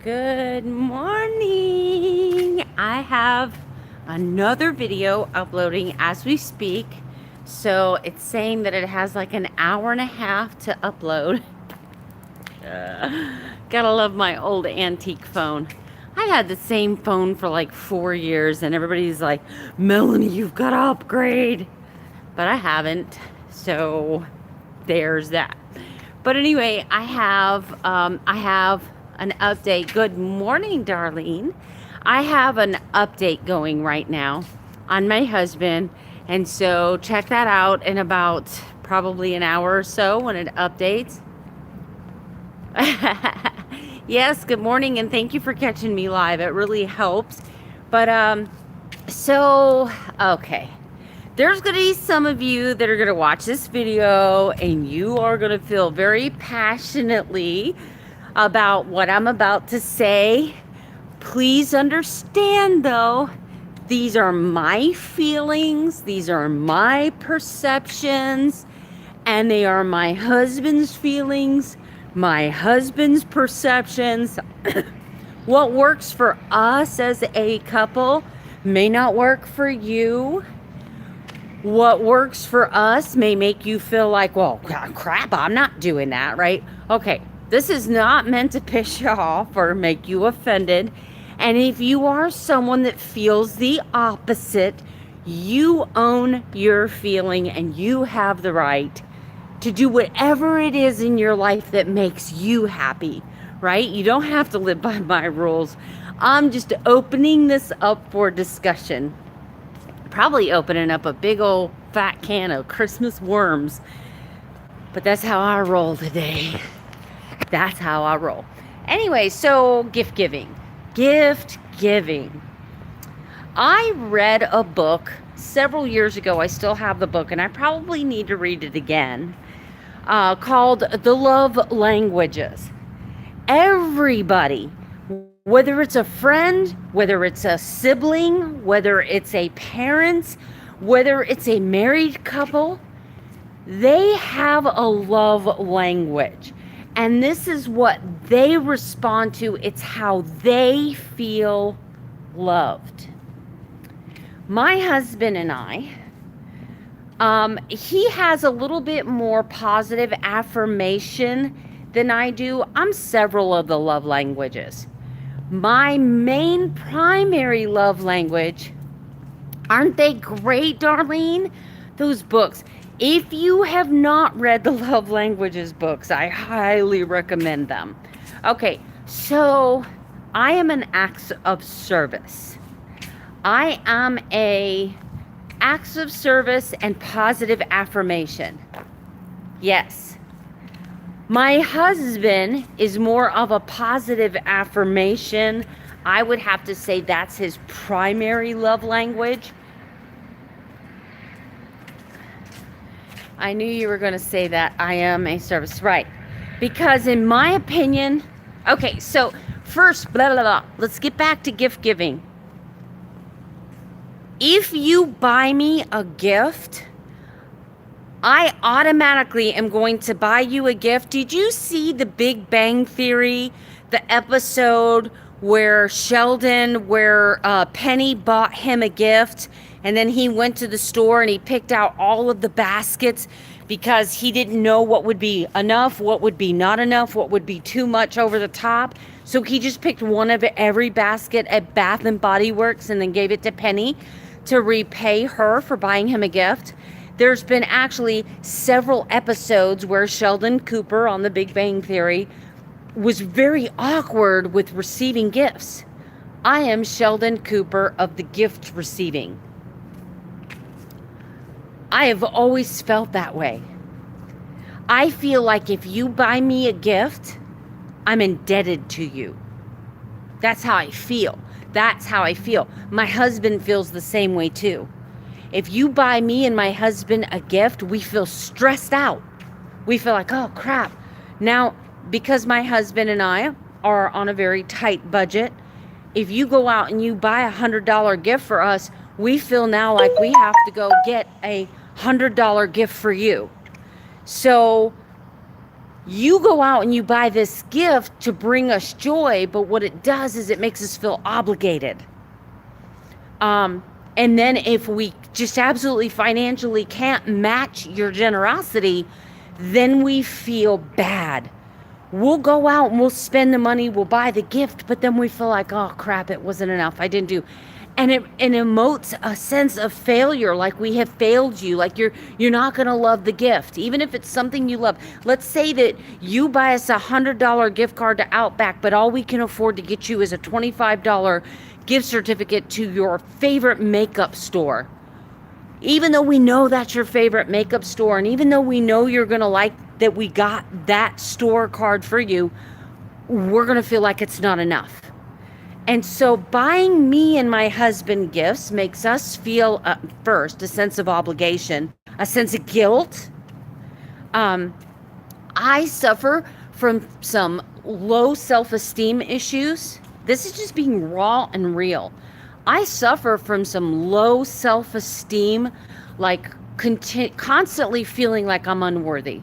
Good morning. I have another video uploading as we speak. So it's saying that it has like an hour and a half to upload. Gotta love my old antique phone. I had the same phone for like 4 years and everybody's like, Melanie, you've got to upgrade. But I haven't. So there's that. But anyway, I have an update. Good morning, Darlene. I have an update going right now on my husband. And so check that out in about probably an hour or so when it updates. Yes, good morning, and thank you for catching me live. It really helps. But okay. There's going to be some of you that are going to watch this video and you are going to feel very passionately about what I'm about to say. Please understand, though, these are my feelings, these are my perceptions, and they are my husband's feelings, my husband's perceptions. What works for us as a couple may not work for you. What works for us may make you feel like, well, crap, I'm not doing that, right? Okay, this is not meant to piss you off or make you offended. And if you are someone that feels the opposite, you own your feeling and you have the right to do whatever it is in your life that makes you happy, right? You don't have to live by my rules. I'm just opening this up for discussion. Probably opening up a big old fat can of Christmas worms. But that's how I roll today. That's how I roll. Anyway, so gift giving. Gift giving. I read a book several years ago. I still have the book, and I probably need to read it again, called The Love Languages. Everybody, whether it's a friend, whether it's a sibling, whether it's a parent, whether it's a married couple, they have a love language. And this is what they respond to. It's how they feel loved. My husband and I, he has a little bit more positive affirmation than I do. I'm several of the love languages. My main primary love language, aren't they great, Darlene? Those books. If you have not read the love languages books, I highly recommend them. Okay, so I am an acts of service. I am a acts of service and positive affirmation. Yes. My husband is more of a positive affirmation. I would have to say that's his primary love language. I knew you were going to say that. I am a service. Right. Because in my opinion, okay, so first, blah, blah, blah. Let's get back to gift giving. If you buy me a gift, I automatically am going to buy you a gift. Did you see The Big Bang Theory, the episode where Penny bought him a gift, and then he went to the store and he picked out all of the baskets because he didn't know what would be enough, what would be not enough, what would be too much over the top. So he just picked one of every basket at Bath and Body Works and then gave it to Penny to repay her for buying him a gift. There's been actually several episodes where Sheldon Cooper on The Big Bang Theory was very awkward with receiving gifts. I am Sheldon Cooper of the gift receiving. I have always felt that way. I feel like if you buy me a gift, I'm indebted to you. That's how I feel. That's how I feel. My husband feels the same way too. If you buy me and my husband a gift, we feel stressed out. We feel like, oh crap. Now, because my husband and I are on a very tight budget, if you go out and you buy $100 gift for us, we feel now like we have to go get a $100 gift for you. So You go out and you buy this gift to bring us joy, but what it does is it makes us feel obligated. And then if we just absolutely financially can't match your generosity, then we feel bad. We'll go out and we'll spend the money, we'll buy the gift, but then we feel like, oh crap, it wasn't enough. I didn't do. And it emotes a sense of failure, like we have failed you, like you're not gonna love the gift, even if it's something you love. Let's say that you buy us $100 gift card to Outback, but all we can afford to get you is a $25 gift certificate to your favorite makeup store. Even though we know that's your favorite makeup store, and even though we know you're gonna like that we got that store card for you, we're gonna feel like it's not enough. And so buying me and my husband gifts makes us feel, first, a sense of obligation, a sense of guilt. I suffer from some low self-esteem issues. This is just being raw and real. I suffer from some low self-esteem, like constantly feeling like I'm unworthy.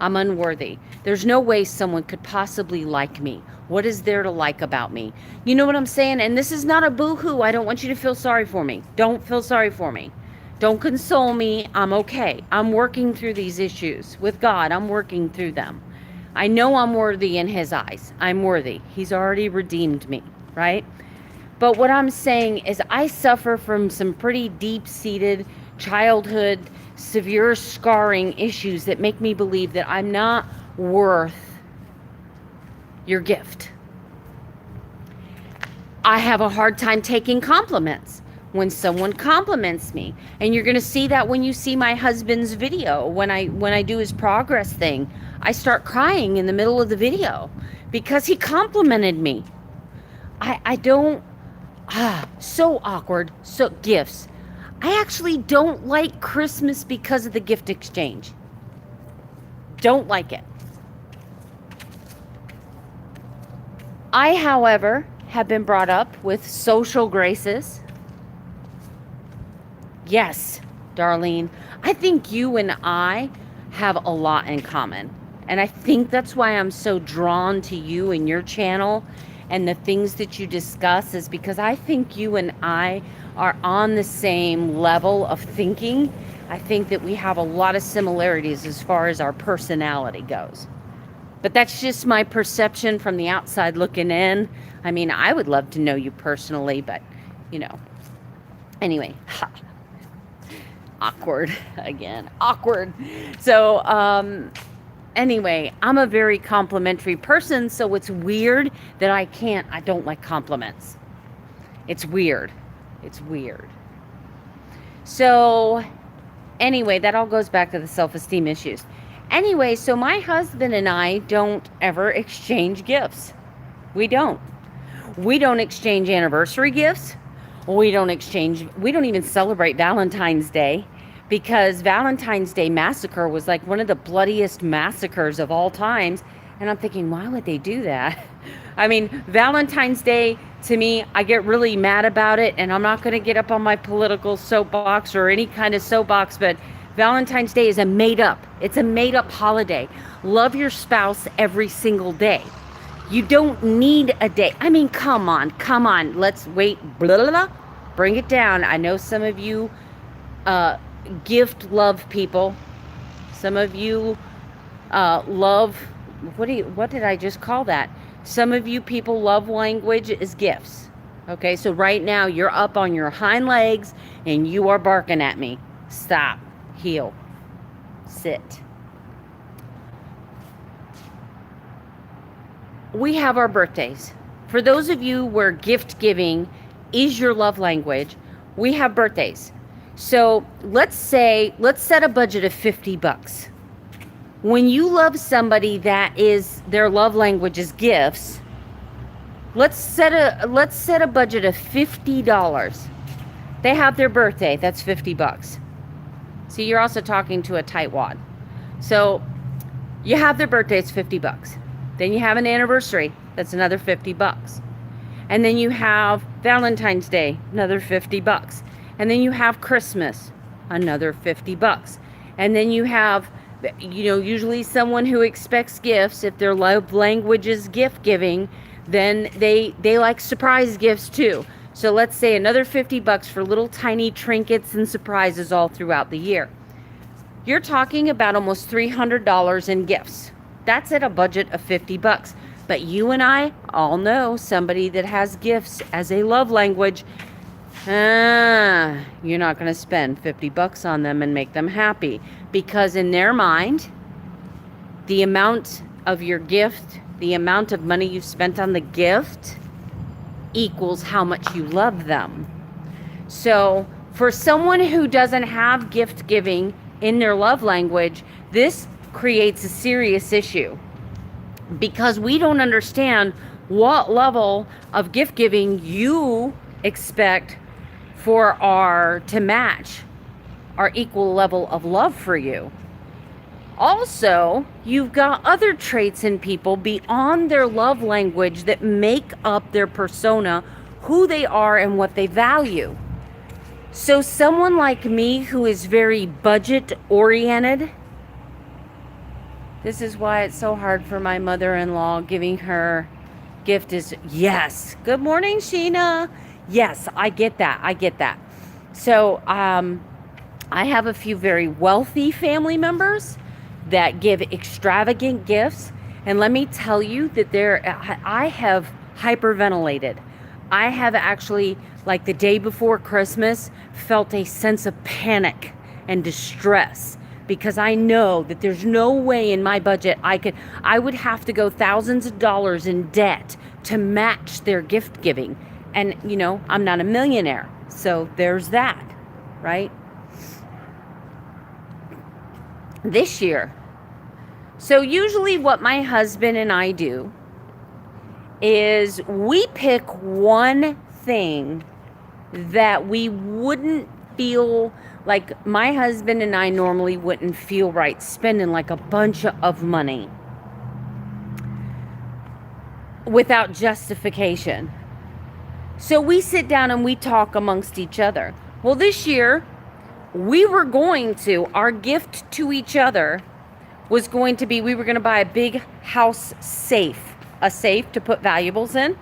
I'm unworthy. There's no way someone could possibly like me. What is there to like about me? You know what I'm saying? And this is not a boo-hoo. I don't want you to feel sorry for me. Don't feel sorry for me. Don't console me. I'm okay. I'm working through these issues with God. I'm working through them. I know I'm worthy in His eyes. I'm worthy. He's already redeemed me, right? But what I'm saying is I suffer from some pretty deep-seated childhood, severe scarring issues that make me believe that I'm not worth your gift. I have a hard time taking compliments when someone compliments me. And you're going to see that when you see my husband's video. When I do his progress thing, I start crying in the middle of the video because he complimented me. I don't, so awkward. So gifts. I actually don't like Christmas because of the gift exchange. Don't like it. I, however, have been brought up with social graces. Yes, Darlene, I think you and I have a lot in common. And I think that's why I'm so drawn to you and your channel and the things that you discuss, is because I think you and I are on the same level of thinking. I think that we have a lot of similarities as far as our personality goes. But that's just my perception from the outside looking in. I mean, I would love to know you personally, but, you know. Anyway, awkward again. Awkward. So, anyway, I'm a very complimentary person, so it's weird that I don't like compliments. It's weird. It's weird. So, anyway, that all goes back to the self-esteem issues. Anyway, so my husband and I don't ever exchange gifts. We don't. We don't exchange anniversary gifts. We don't even celebrate Valentine's Day, because Valentine's Day massacre was like one of the bloodiest massacres of all times. And I'm thinking, why would they do that? I mean, Valentine's Day, to me, I get really mad about it, and I'm not going to get up on my political soapbox or any kind of soapbox, but Valentine's Day is it's a made up holiday. Love your spouse every single day. You don't need a day. I mean, come on. Let's wait. Blah, blah, blah. Bring it down. I know some of you gift love people. Some of you love, what did I just call that? Some of you people love language is gifts. Okay, so right now you're up on your hind legs and you are barking at me. Stop. Heel. Sit. We have our birthdays. For those of you where gift giving is your love language, we have birthdays. So let's set a budget of $50. When you love somebody that is their love language is gifts, let's set a budget of $50. They have their birthday, that's $50. So you're also talking to a tightwad. So you have their birthday, it's $50. Then you have an anniversary, that's another $50. And then you have Valentine's Day, another $50. And then you have Christmas, another $50. And then you have Usually someone who expects gifts, if their love language is gift giving, then they like surprise gifts too. So let's say another $50 for little tiny trinkets and surprises all throughout the year. You're talking about almost $300 in gifts. That's at a budget of $50. But you and I all know somebody that has gifts as a love language. You're not going to spend $50 on them and make them happy, because in their mind, the amount of your gift, the amount of money you've spent on the gift equals how much you love them. So for someone who doesn't have gift giving in their love language, this creates a serious issue, because we don't understand what level of gift giving you expect to match our equal level of love for you. Also, you've got other traits in people beyond their love language that make up their persona, who they are and what they value. So someone like me who is very budget oriented, this is why it's so hard for my mother-in-law. Giving her gift is, yes. Good morning, Sheena. Yes, I get that. So I have a few very wealthy family members that give extravagant gifts. And let me tell you that I have hyperventilated. I have actually, like the day before Christmas, felt a sense of panic and distress, because I know that there's no way in my budget I would have to go thousands of dollars in debt to match their gift giving. And, I'm not a millionaire. So there's that, right? This year. So usually what my husband and I do is we pick one thing that we wouldn't feel like, my husband and I normally wouldn't feel right spending like a bunch of money without justification. So we sit down and we talk amongst each other. Well, this year our gift to each other was going to be, we were going to buy a big house safe, a safe to put valuables in.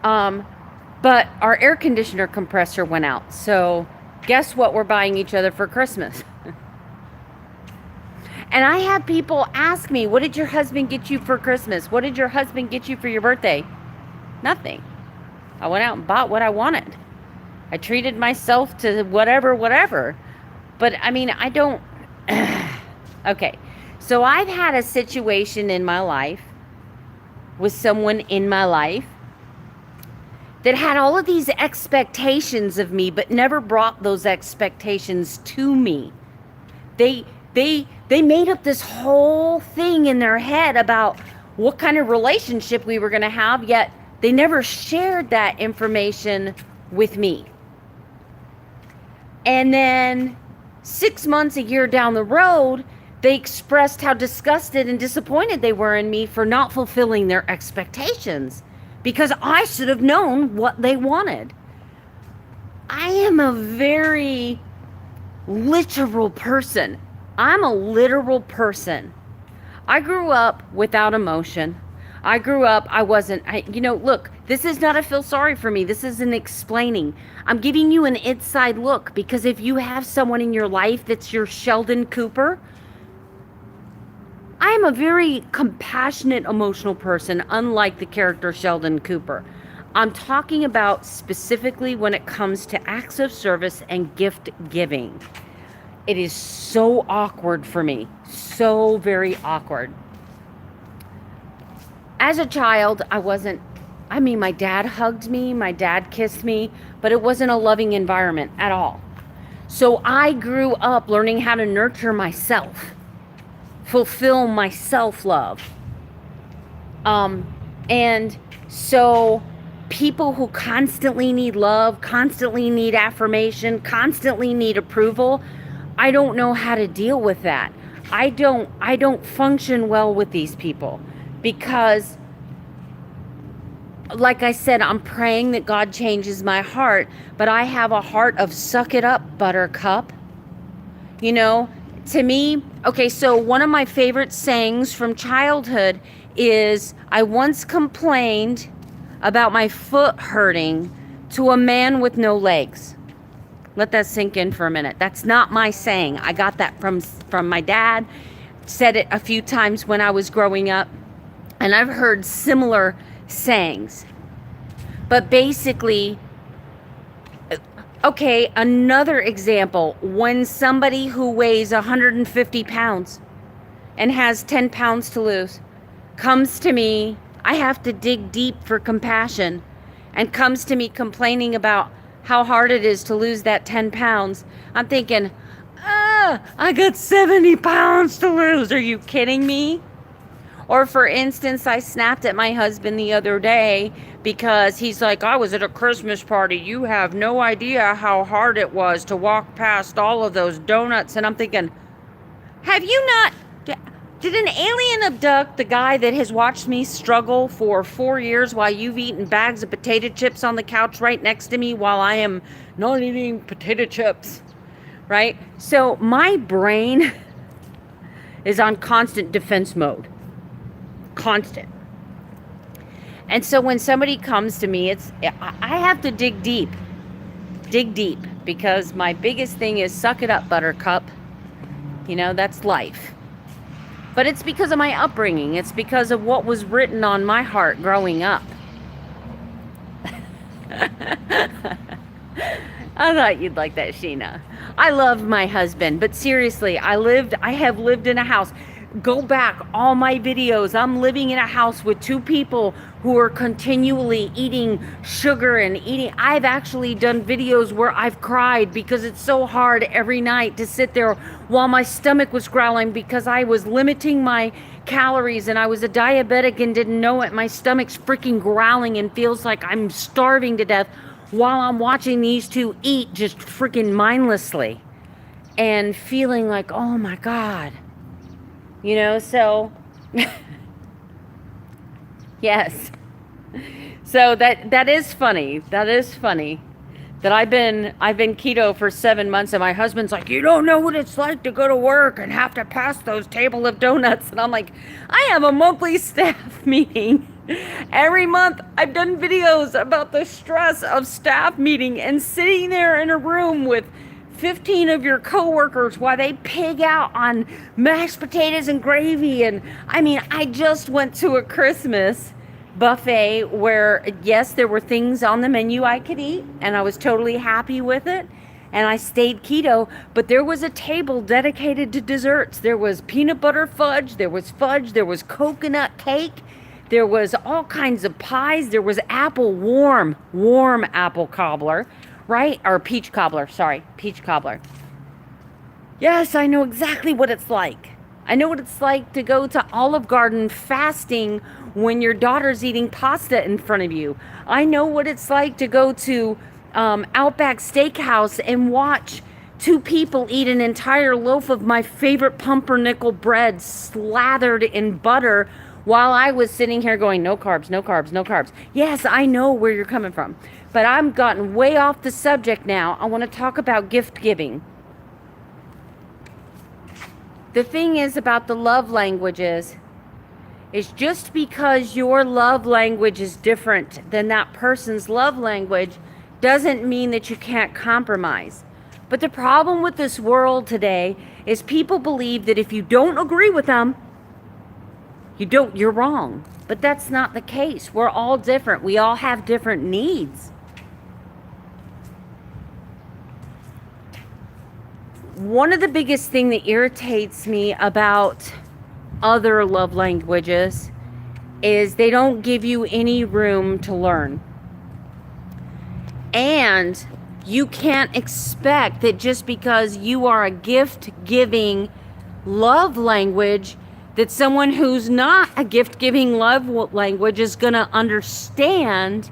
But our air conditioner compressor went out. So guess what we're buying each other for Christmas? And I have people ask me, what did your husband get you for Christmas? What did your husband get you for your birthday? Nothing. I went out and bought what I wanted. I treated myself to whatever. But I don't. Okay. So I've had a situation in my life with someone in my life that had all of these expectations of me, but never brought those expectations to me. They made up this whole thing in their head about what kind of relationship we were going to have, yet they never shared that information with me. And then 6 months, a year down the road, they expressed how disgusted and disappointed they were in me for not fulfilling their expectations, because I should have known what they wanted. I am a very literal person. I'm a literal person. I grew up without emotion. I grew up, look, this is not a feel sorry for me. This is an explaining. I'm giving you an inside look, because if you have someone in your life that's your Sheldon Cooper, I am a very compassionate, emotional person, unlike the character Sheldon Cooper. I'm talking about specifically when it comes to acts of service and gift giving. It is so awkward for me. So very awkward. As a child, my dad hugged me, my dad kissed me, but it wasn't a loving environment at all. So I grew up learning how to nurture myself, fulfill my self-love. And so people who constantly need love, constantly need affirmation, constantly need approval, I don't know how to deal with that. I don't function well with these people, because like I said, I'm praying that God changes my heart, but I have a heart of suck it up, buttercup. To me, Okay, so one of my favorite sayings from childhood is, I once complained about my foot hurting to a man with no legs. Let that sink in for a minute. That's not my saying. I got that from my dad. Said it a few times when I was growing up. And I've heard similar sayings. But basically, okay, another example. When somebody who weighs 150 pounds and has 10 pounds to lose comes to me, I have to dig deep for compassion, and comes to me complaining about how hard it is to lose that 10 pounds. I'm thinking, I got 70 pounds to lose. Are you kidding me? Or for instance, I snapped at my husband the other day because he's like, I was at a Christmas party. You have no idea how hard it was to walk past all of those donuts. And I'm thinking, have you not... Did an alien abduct the guy that has watched me struggle for 4 years while you've eaten bags of potato chips on the couch right next to me while I am not eating potato chips, right? So my brain is on constant defense mode. Constant. And so when somebody comes to me, I have to dig deep, because my biggest thing is suck it up, buttercup. You know, that's life. But it's because of my upbringing. It's because of what was written on my heart growing up. I thought you'd like that, Sheena. I love my husband, but seriously, I have lived in a house. Go back all my videos. I'm living in a house with two people who are continually eating sugar and eating. I've actually done videos where I've cried because it's so hard every night to sit there while my stomach was growling because I was limiting my calories and I was a diabetic and didn't know it. My stomach's freaking growling and feels like I'm starving to death while I'm watching these two eat just freaking mindlessly and feeling like, oh my God. You know, so yes. So that is funny. That is funny. That I've been keto for 7 months and my husband's like, you don't know what it's like to go to work and have to pass those table of donuts. And I'm like, I have a monthly staff meeting. Every month I've done videos about the stress of staff meeting and sitting there in a room with 15 of your coworkers while they pig out on mashed potatoes and gravy. And I mean, I just went to a Christmas buffet where, yes, there were things on the menu I could eat and I was totally happy with it. And I stayed keto, but there was a table dedicated to desserts. There was peanut butter fudge, there was coconut cake, there was all kinds of pies, there was warm apple cobbler. Right? Or peach cobbler. Sorry. Peach cobbler. Yes, I know exactly what it's like. I know what it's like to go to Olive Garden fasting when your daughter's eating pasta in front of you. I know what it's like to go to Outback Steakhouse and watch two people eat an entire loaf of my favorite pumpernickel bread slathered in butter while I was sitting here going, no carbs, no carbs, no carbs. Yes, I know where you're coming from. But I've gotten way off the subject now. I want to talk about gift giving. The thing is about the love languages is just because your love language is different than that person's love language doesn't mean that you can't compromise. But the problem with this world today is people believe that if you don't agree with them, you're wrong. But that's not the case. We're all different. We all have different needs. One of the biggest thing that irritates me about other love languages is they don't give you any room to learn. And you can't expect that just because you are a gift-giving love language that someone who's not a gift-giving love language is going to understand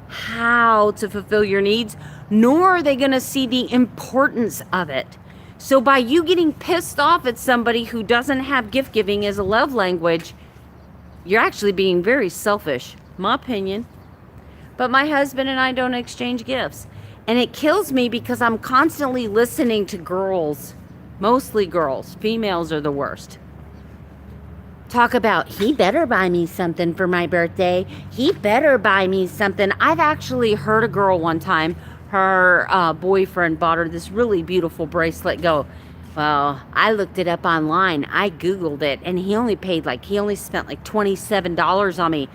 how to fulfill your needs, nor are they going to see the importance of it. So by you getting pissed off at somebody who doesn't have gift giving as a love language, you're actually being very selfish, my opinion. But my husband and I don't exchange gifts. And it kills me because I'm constantly listening to girls, Mostly girls. Females are the worst. Talk about, he better buy me something for my birthday. He better buy me something. I've actually heard a girl one time, her boyfriend bought her this really beautiful bracelet. Go, well, I looked it up online. I Googled it, and he only spent like $27 on me.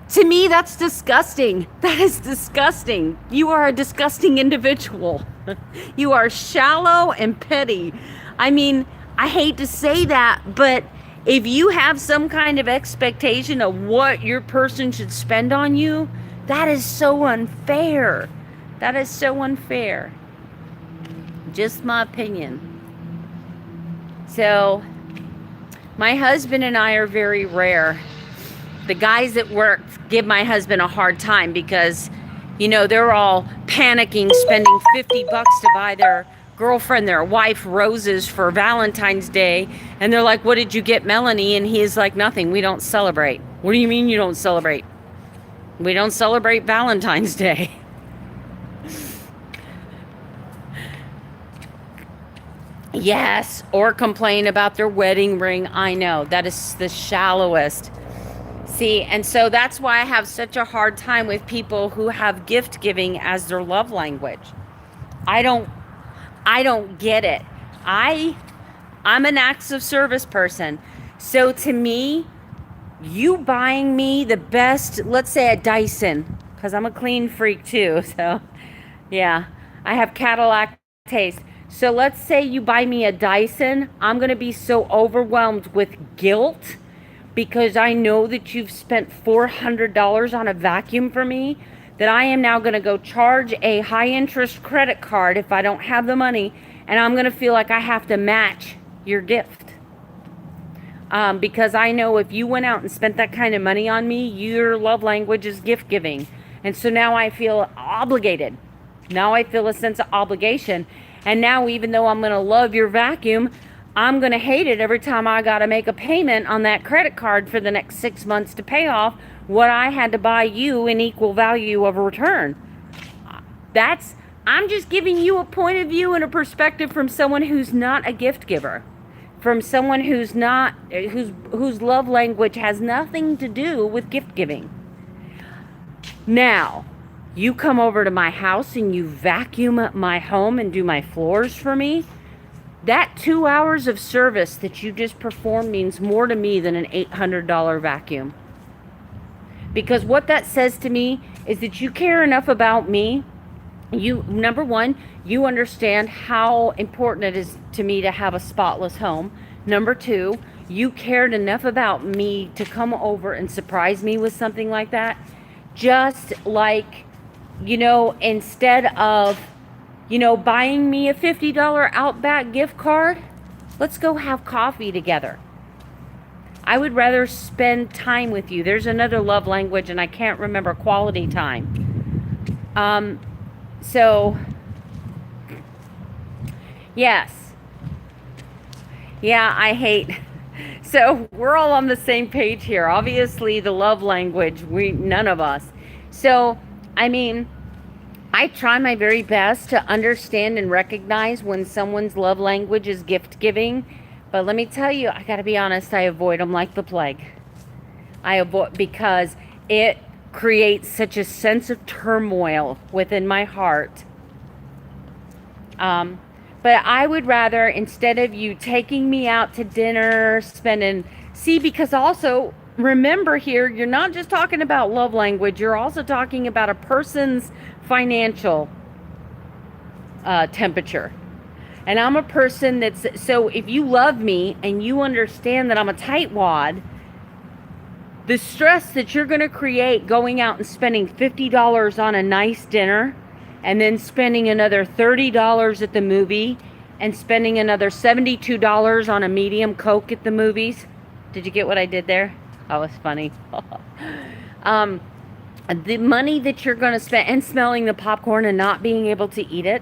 To me, that's disgusting. That is disgusting. You are a disgusting individual. You are shallow and petty. I mean, I hate to say that, but if you have some kind of expectation of what your person should spend on you, that is so unfair. That is so unfair. Just my opinion. So, my husband and I are very rare. The guys at work give my husband a hard time because, you know, they're all panicking, spending $50 to buy their girlfriend, their wife, roses for Valentine's Day. And they're like, what did you get Melanie? And he's like, nothing. We don't celebrate. What do you mean you don't celebrate? We don't celebrate Valentine's Day. Yes, or complain about their wedding ring. I know, that is the shallowest. See, and so that's why I have such a hard time with people who have gift giving as their love language. I don't get it. I'm an acts of service person. So to me, you buying me the best, let's say a Dyson, because I'm a clean freak too. So yeah, I have Cadillac taste. So let's say you buy me a Dyson, I'm going to be so overwhelmed with guilt because I know that you've spent $400 on a vacuum for me, that I am now going to go charge a high interest credit card if I don't have the money, and I'm going to feel like I have to match your gift. Because I know if you went out and spent that kind of money on me, your love language is gift giving. And so now I feel obligated. Now I feel a sense of obligation. And now even though I'm going to love your vacuum, I'm going to hate it every time I got to make a payment on that credit card for the next 6 months to pay off what I had to buy you in equal value of a return. I'm just giving you a point of view and a perspective from someone who's not a gift giver, from someone whose love language has nothing to do with gift giving. Now, you come over to my house and you vacuum my home and do my floors for me. That 2 hours of service that you just performed means more to me than an $800 vacuum. Because what that says to me is that you care enough about me. Number one, you understand how important it is to me to have a spotless home. Number two, you cared enough about me to come over and surprise me with something like that. Just like, instead of, buying me a $50 Outback gift card, let's go have coffee together. I would rather spend time with you. There's another love language, and I can't remember, quality time. So, yes. Yeah, I hate. So, we're all on the same page here. Obviously, the love language, none of us. So, I try my very best to understand and recognize when someone's love language is gift giving. But let me tell you, I got to be honest, I avoid them like the plague. I avoid because it creates such a sense of turmoil within my heart. But I would rather, instead of you taking me out to dinner, because also, remember here, you're not just talking about love language, you're also talking about a person's financial temperature. And I'm a person so if you love me and you understand that I'm a tightwad, the stress that you're going to create going out and spending $50 on a nice dinner and then spending another $30 at the movie and spending another $72 on a medium Coke at the movies. Did you get what I did there? That was funny. The money that you're going to spend and smelling the popcorn and not being able to eat it.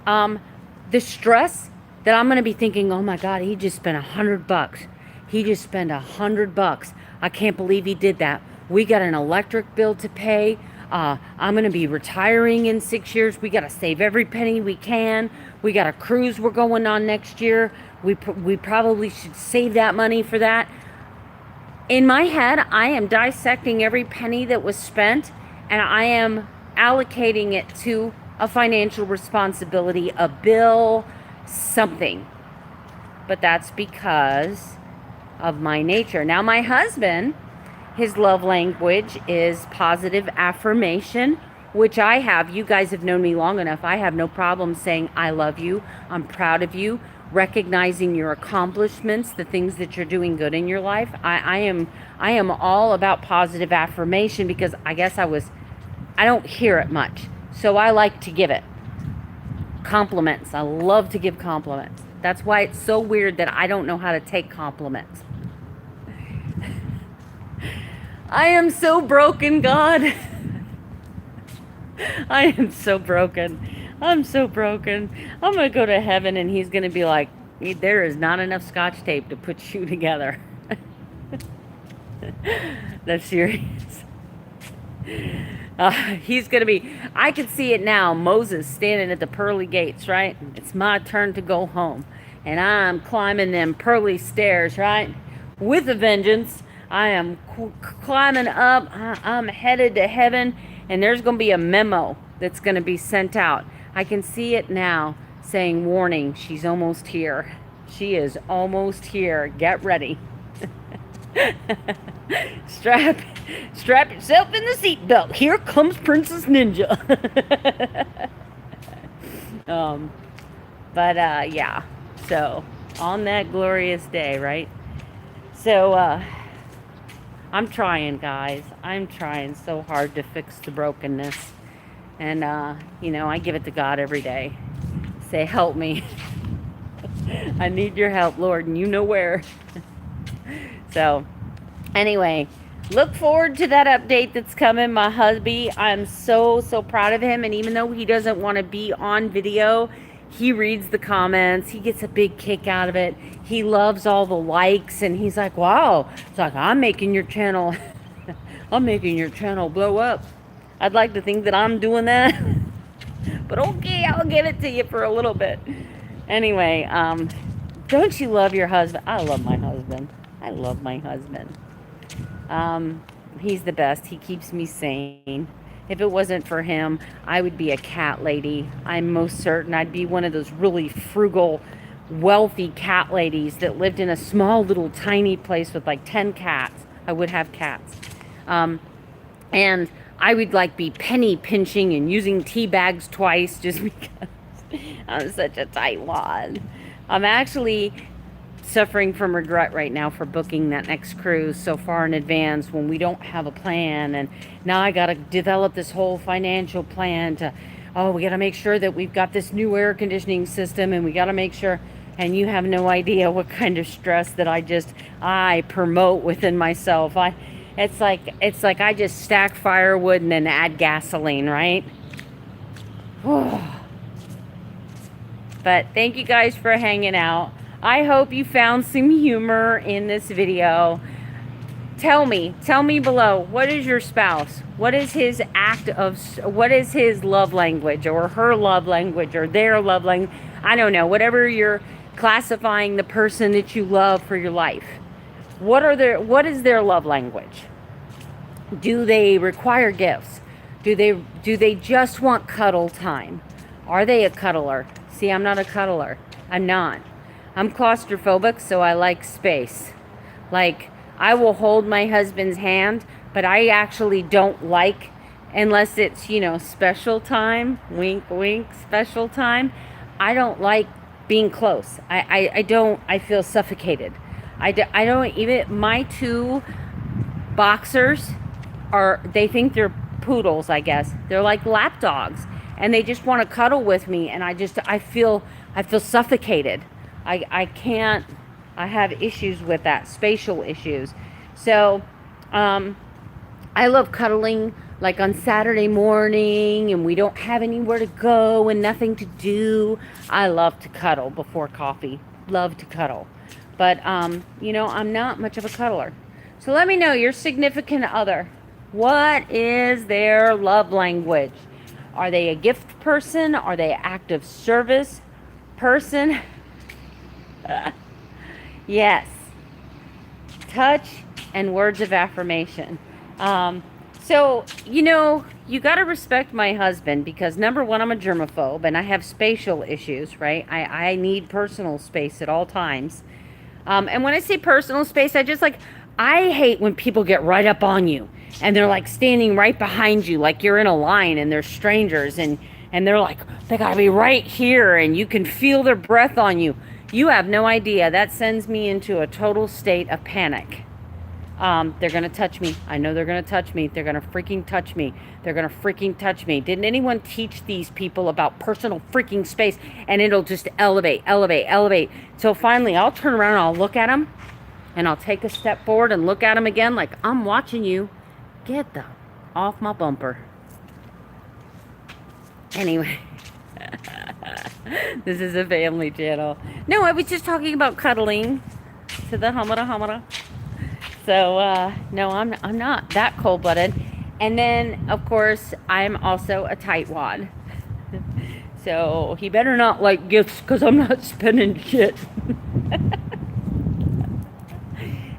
The stress that I'm going to be thinking, oh my God, he just spent $100. He just spent $100. I can't believe he did that. We got an electric bill to pay, I'm going to be retiring in 6 years. We got to save every penny we can. We got a cruise we're going on next year. We probably should save that money for that. In my head, I am dissecting every penny that was spent, and I am allocating it to a financial responsibility, a bill, something. But that's because of my nature. Now, my husband, his love language is positive affirmation, which I have. You guys have known me long enough. I have no problem saying I love you, I'm proud of you, recognizing your accomplishments, the things that you're doing good in your life. I am all about positive affirmation because I guess I don't hear it much. So I like to give it. Compliments. I love to give compliments. That's why it's so weird that I don't know how to take compliments. I am so broken, God. I am so broken. I'm so broken. I'm going to go to heaven and he's going to be like, there is not enough scotch tape to put you together. That's serious. He's going to be, I can see it now, Moses standing at the pearly gates, right? It's my turn to go home. And I'm climbing them pearly stairs, right? With a vengeance. I am climbing up. I'm headed to heaven. And there's going to be a memo that's going to be sent out. I can see it now saying, warning, she's almost here. She is almost here. Get ready. Strap yourself in the seatbelt. Here comes Princess Ninja. Yeah. So, on that glorious day, right? So, I'm trying, guys. I'm trying so hard to fix the brokenness. And, I give it to God every day. Say, help me. I need your help, Lord, and you know where. So, anyway, look forward to that update that's coming. My hubby, I'm so proud of him. And even though he doesn't want to be on video, he reads the comments. He gets a big kick out of it. He loves all the likes. And he's like, wow. It's like, I'm making your channel. I'm making your channel blow up. I'd like to think that I'm doing that. But okay, I'll give it to you for a little bit. Anyway, don't you love your husband? I love my husband. I love my husband. He's the best. He keeps me sane. If it wasn't for him, I would be a cat lady. I'm most certain I'd be one of those really frugal, wealthy cat ladies that lived in a small little tiny place with like 10 cats. I would have cats. And I would like be penny pinching and using tea bags twice just because I'm such a tightwad. I'm actually suffering from regret right now for booking that next cruise so far in advance when we don't have a plan. And now I got to develop this whole financial plan to, we got to make sure that we've got this new air conditioning system, and we got to make sure, and you have no idea what kind of stress that I promote within myself. It's like I just stack firewood and then add gasoline, right? But thank you guys for hanging out. I hope you found some humor in this video. Tell me below, what is your spouse? What is his what is his love language, or her love language, or their love language? I don't know, whatever you're classifying the person that you love for your life. What is their love language? Do they require gifts? Do they just want cuddle time? Are they a cuddler? See, I'm not a cuddler. I'm not. I'm claustrophobic, so I like space. Like, I will hold my husband's hand, but I actually don't like, unless it's, special time, wink, wink, special time. I don't like being close. I feel suffocated. I don't even, my two boxers they think they're poodles, I guess. They're like lap dogs, and they just want to cuddle with me, and I feel suffocated. I can't, I have issues with that, spatial issues. So, I love cuddling, like on Saturday morning, and we don't have anywhere to go and nothing to do. I love to cuddle before coffee. Love to cuddle. But, I'm not much of a cuddler. So let me know, your significant other, What is their love language? Are they a gift person? Are they an active service person? Yes. Touch and words of affirmation. So, you got to respect my husband because number one, I'm a germaphobe and I have spatial issues, right? I need personal space at all times. And when I say personal space, I hate when people get right up on you and they're like standing right behind you, like you're in a line and they're strangers and they're like, they gotta be right here and you can feel their breath on you. You have no idea. That sends me into a total state of panic. They're gonna touch me. I know they're gonna touch me. They're gonna freaking touch me. They're gonna freaking touch me. Didn't anyone teach these people about personal freaking space? And it'll just elevate, elevate, elevate. So finally, I'll turn around and I'll look at them, and I'll take a step forward and look at them again, like I'm watching you. Get the off my bumper. Anyway, this is a family channel. No, I was just talking about cuddling to the humada. So, no, I'm not that cold-blooded. And then, of course, I'm also a tightwad. So, he better not like gifts because I'm not spending shit.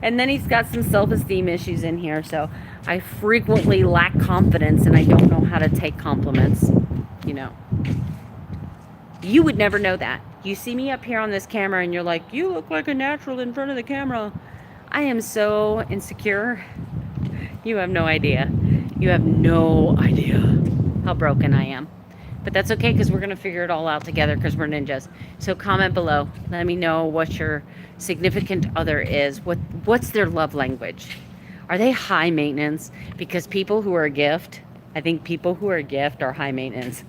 And then he's got some self-esteem issues in here. So, I frequently lack confidence and I don't know how to take compliments. You would never know that. You see me up here on this camera and you're like, you look like a natural in front of the camera. I am so insecure. You have no idea. You have no idea how broken I am. But that's okay because we're going to figure it all out together because we're ninjas. So comment below. Let me know what your significant other is. What's their love language? Are they high maintenance? Because people who are a gift, I think people who are a gift are high maintenance.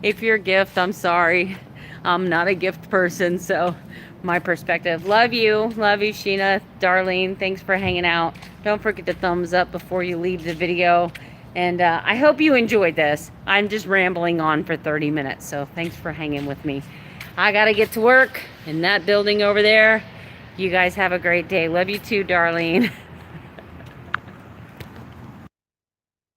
If you're a gift, I'm sorry. I'm not a gift person, so my perspective. Love you, Sheena, Darlene. Thanks for hanging out. Don't forget to thumbs up before you leave the video. And I hope you enjoyed this. I'm just rambling on for 30 minutes, so thanks for hanging with me. I gotta get to work in that building over there. You guys have a great day. Love you too, Darlene.